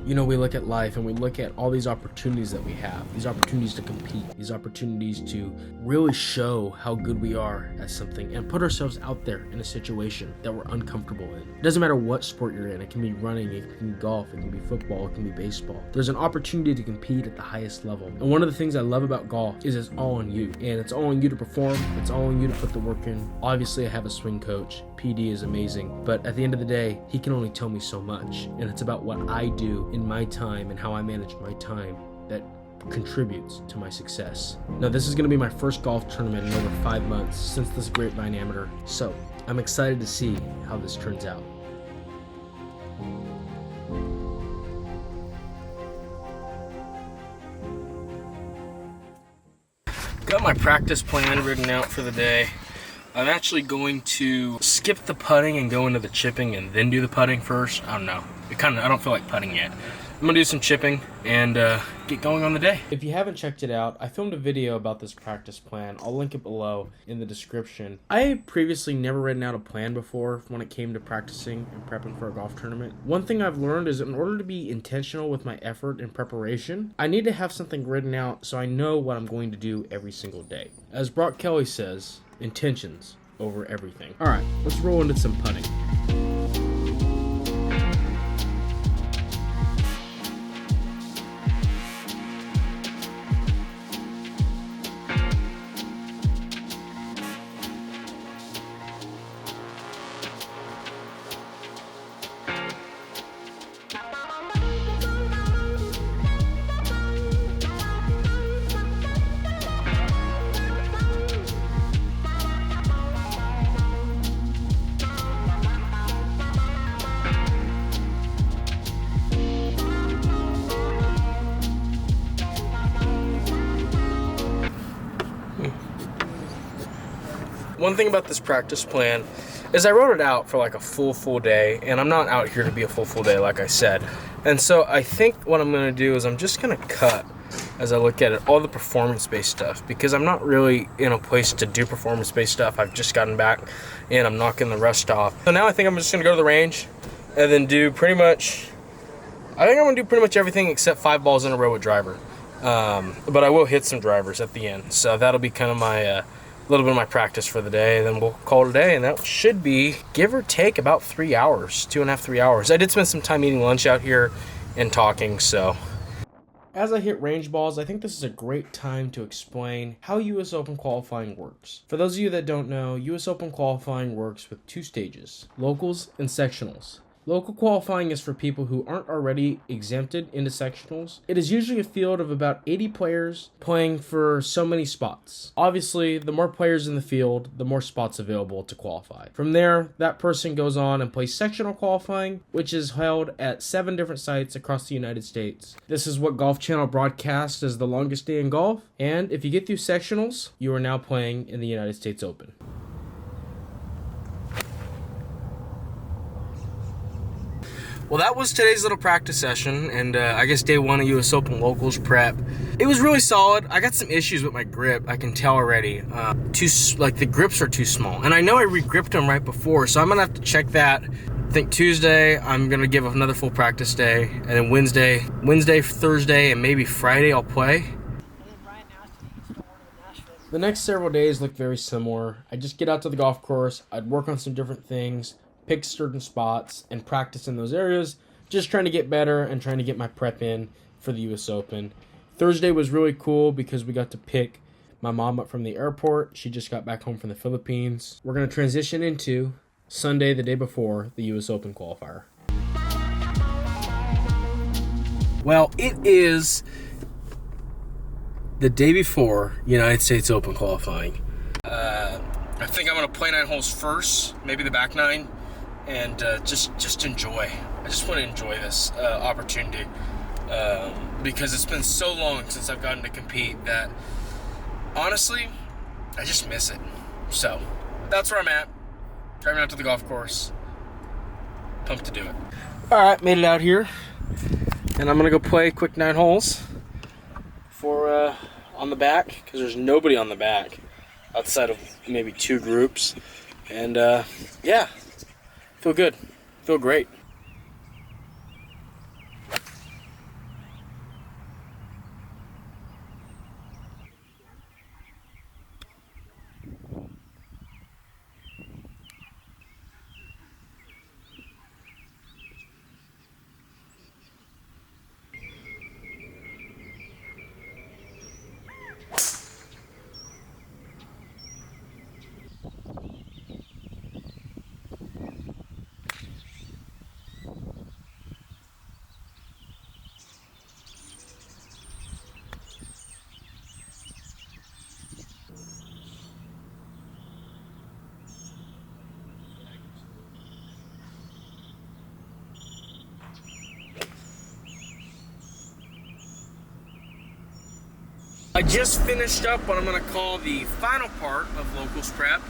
You know, we look at life and we look at all these opportunities that we have, these opportunities to compete, these opportunities to really show how good we are at something and put ourselves out there in a situation that we're uncomfortable in. It doesn't matter what sport you're in. It can be running, it can be golf, it can be football, it can be baseball. There's an opportunity to compete at the highest level. And one of the things I love about golf is it's all on you. And it's all on you to perform. It's all on you to put the work in. Obviously, I have a swing coach. PD is amazing. But at the end of the day, he can only tell me so much. And it's about what I do in my time and how I manage my time that contributes to my success. Now, this is going to be my first golf tournament in over 5 months since this Grapevine Amateur. So I'm excited to see how this turns out. Got my practice plan written out for the day. I'm actually going to skip the putting and go into the chipping and then do the putting first. I don't know. I don't feel like putting yet. I'm gonna do some chipping and get going on the day. If you haven't checked it out, I filmed a video about this practice plan. I'll link it below in the description. I previously never written out a plan before when it came to practicing and prepping for a golf tournament. One thing I've learned is in order to be intentional with my effort and preparation, I need to have something written out so I know what I'm going to do every single day. As Brock Kelly says, intentions over everything. All right, let's roll into some putting. One thing about this practice plan is I wrote it out for like a full day, and I'm not out here to be a full day like I said. And so I think what I'm going to do is I'm just going to cut, as I look at it, all the performance-based stuff, because I'm not really in a place to do performance-based stuff. I've just gotten back and I'm knocking the rust off. So now I think I'm just going to go to the range and then do pretty much everything except 5 balls in a row with driver. But I will hit some drivers at the end. So that'll be kind of my little bit of my practice for the day, and then we'll call it a day, and that should be, give or take, about 3 hours, 2.5, 3 hours. I did spend some time eating lunch out here and talking, so. As I hit range balls, I think this is a great time to explain how US Open qualifying works. For those of you that don't know, US Open qualifying works with 2 stages, locals and sectionals. Local qualifying is for people who aren't already exempted into sectionals. It is usually a field of about 80 players playing for so many spots. Obviously, the more players in the field, the more spots available to qualify. From there, that person goes on and plays sectional qualifying, which is held at 7 different sites across the United States. This is what Golf Channel broadcasts as the longest day in golf, and if you get through sectionals, you are now playing in the United States Open. Well, that was today's little practice session, and I guess day 1 of US Open Locals prep. It was really solid. I got some issues with my grip, I can tell already. The grips are too small, and I know I re-gripped them right before, so I'm gonna have to check that. I think Tuesday, I'm gonna give another full practice day, and then Wednesday, Thursday, and maybe Friday I'll play. The next several days look very similar. I just get out to the golf course, I'd work on some different things, pick certain spots and practice in those areas, just trying to get better and trying to get my prep in for the US Open. Thursday was really cool because we got to pick my mom up from the airport. She just got back home from the Philippines. We're going to transition into Sunday, the day before the US Open qualifier. Well, it is the day before United States Open qualifying. I think I'm going to play 9 holes first, maybe the back 9. And just enjoy. I just want to enjoy this opportunity because it's been so long since I've gotten to compete that, honestly, I just miss it. So that's where I'm at, driving out to the golf course. Pumped to do it. All right, made it out here, and I'm gonna go play a quick 9 holes for on the back, because there's nobody on the back outside of maybe 2 groups, and yeah. Feel good. Feel great. I just finished up what I'm going to call the final part of locals prep.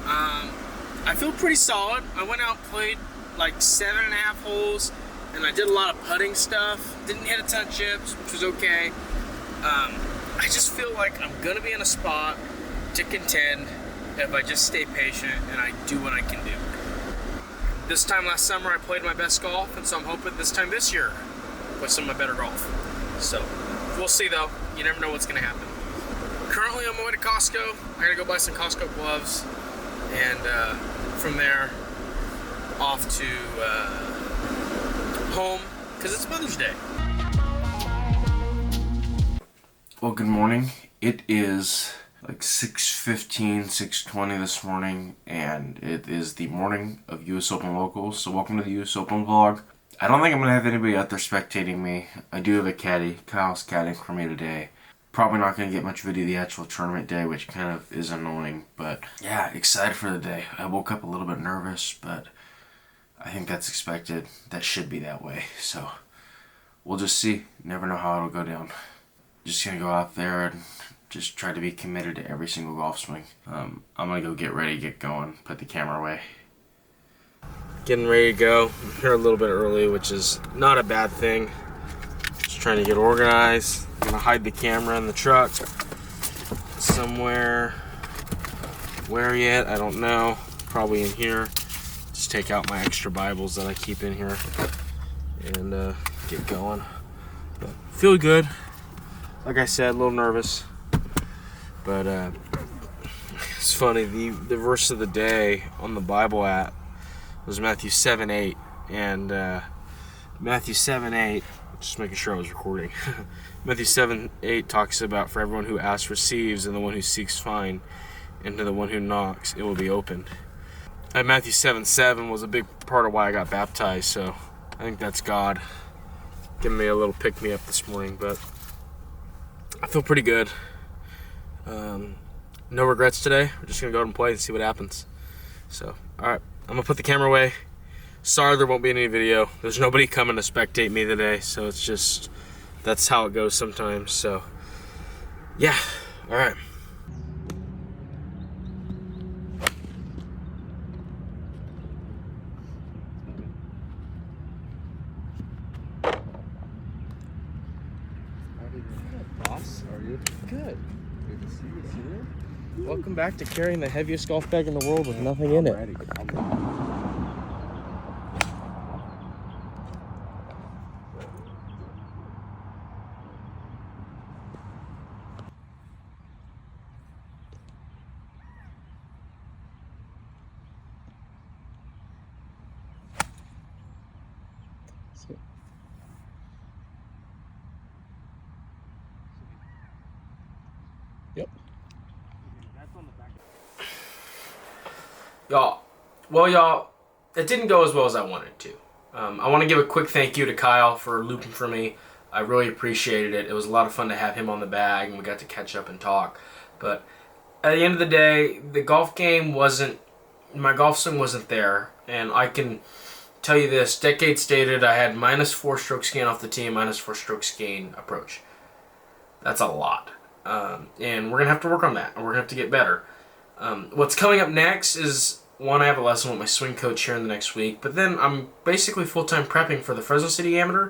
I feel pretty solid. I went out, played like 7.5 holes, and I did a lot of putting stuff. Didn't hit a ton of chips, which was okay. I just feel like I'm going to be in a spot to contend if I just stay patient and I do what I can do. This time last summer I played my best golf, and so I'm hoping this time this year play some of my better golf. So we'll see though. You never know what's gonna happen. Currently on my way to Costco. I gotta go buy some Costco gloves, and from there off to home because it's Mother's Day. Well, good morning. It is like 6:15, 6:20 this morning, and it is the morning of US Open Locals. So welcome to the US Open vlog. I don't think I'm going to have anybody out there spectating me. I do have a caddy. Kyle's caddying for me today. Probably not going to get much video of the actual tournament day, which kind of is annoying. But yeah, excited for the day. I woke up a little bit nervous, but I think that's expected. That should be that way. So we'll just see. Never know how it'll go down. Just going to go out there and just try to be committed to every single golf swing. I'm going to go get ready, get going, put the camera away. Getting ready to go. I'm here a little bit early, which is not a bad thing. Just trying to get organized. I'm gonna hide the camera in the truck somewhere. Where yet? I don't know. Probably in here. Just take out my extra Bibles that I keep in here and get going. But feel good. Like I said, a little nervous, but it's funny. The verse of the day on the Bible app was Matthew 7:8, and Matthew 7:8, just making sure I was recording. Matthew 7:8 talks about, for everyone who asks receives, and the one who seeks finds, and to the one who knocks it will be opened. And Matthew 7:7 was a big part of why I got baptized, so I think that's God giving me a little pick me up this morning. But I feel pretty good. No regrets today. We're just gonna go out and play and see what happens. So, all right. I'm gonna put the camera away. Sorry there won't be any video. There's nobody coming to spectate me today, so it's just, that's how it goes sometimes. So, yeah, all right. Boss, are you? Good. Good to see you. Welcome back to carrying the heaviest golf bag in the world with nothing in it. Yep. Y'all, it didn't go as well as I wanted to. I want to give a quick thank you to Kyle for looping for me. I really appreciated it. It was a lot of fun to have him on the bag, and we got to catch up and talk. But at the end of the day, the golf game wasn't, my golf swing wasn't there. And I can tell you this, Decade stated I had -4 strokes gain off the tee, -4 strokes gain approach. That's a lot. And we're going to have to work on that, and we're going to have to get better. What's coming up next is, one, I have a lesson with my swing coach here in the next week, but then I'm basically full-time prepping for the Fresno City Amateur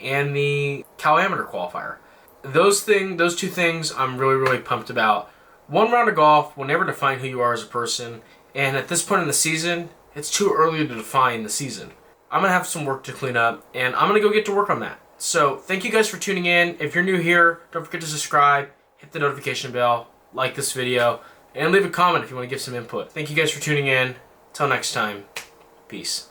and the Cal Amateur qualifier. Those two things I'm really, really pumped about. One round of golf will never define who you are as a person, and at this point in the season, it's too early to define the season. I'm going to have some work to clean up, and I'm going to go get to work on that. So thank you guys for tuning in. If you're new here, don't forget to subscribe, hit the notification bell, like this video, and leave a comment if you want to give some input. Thank you guys for tuning in. Till next time, peace.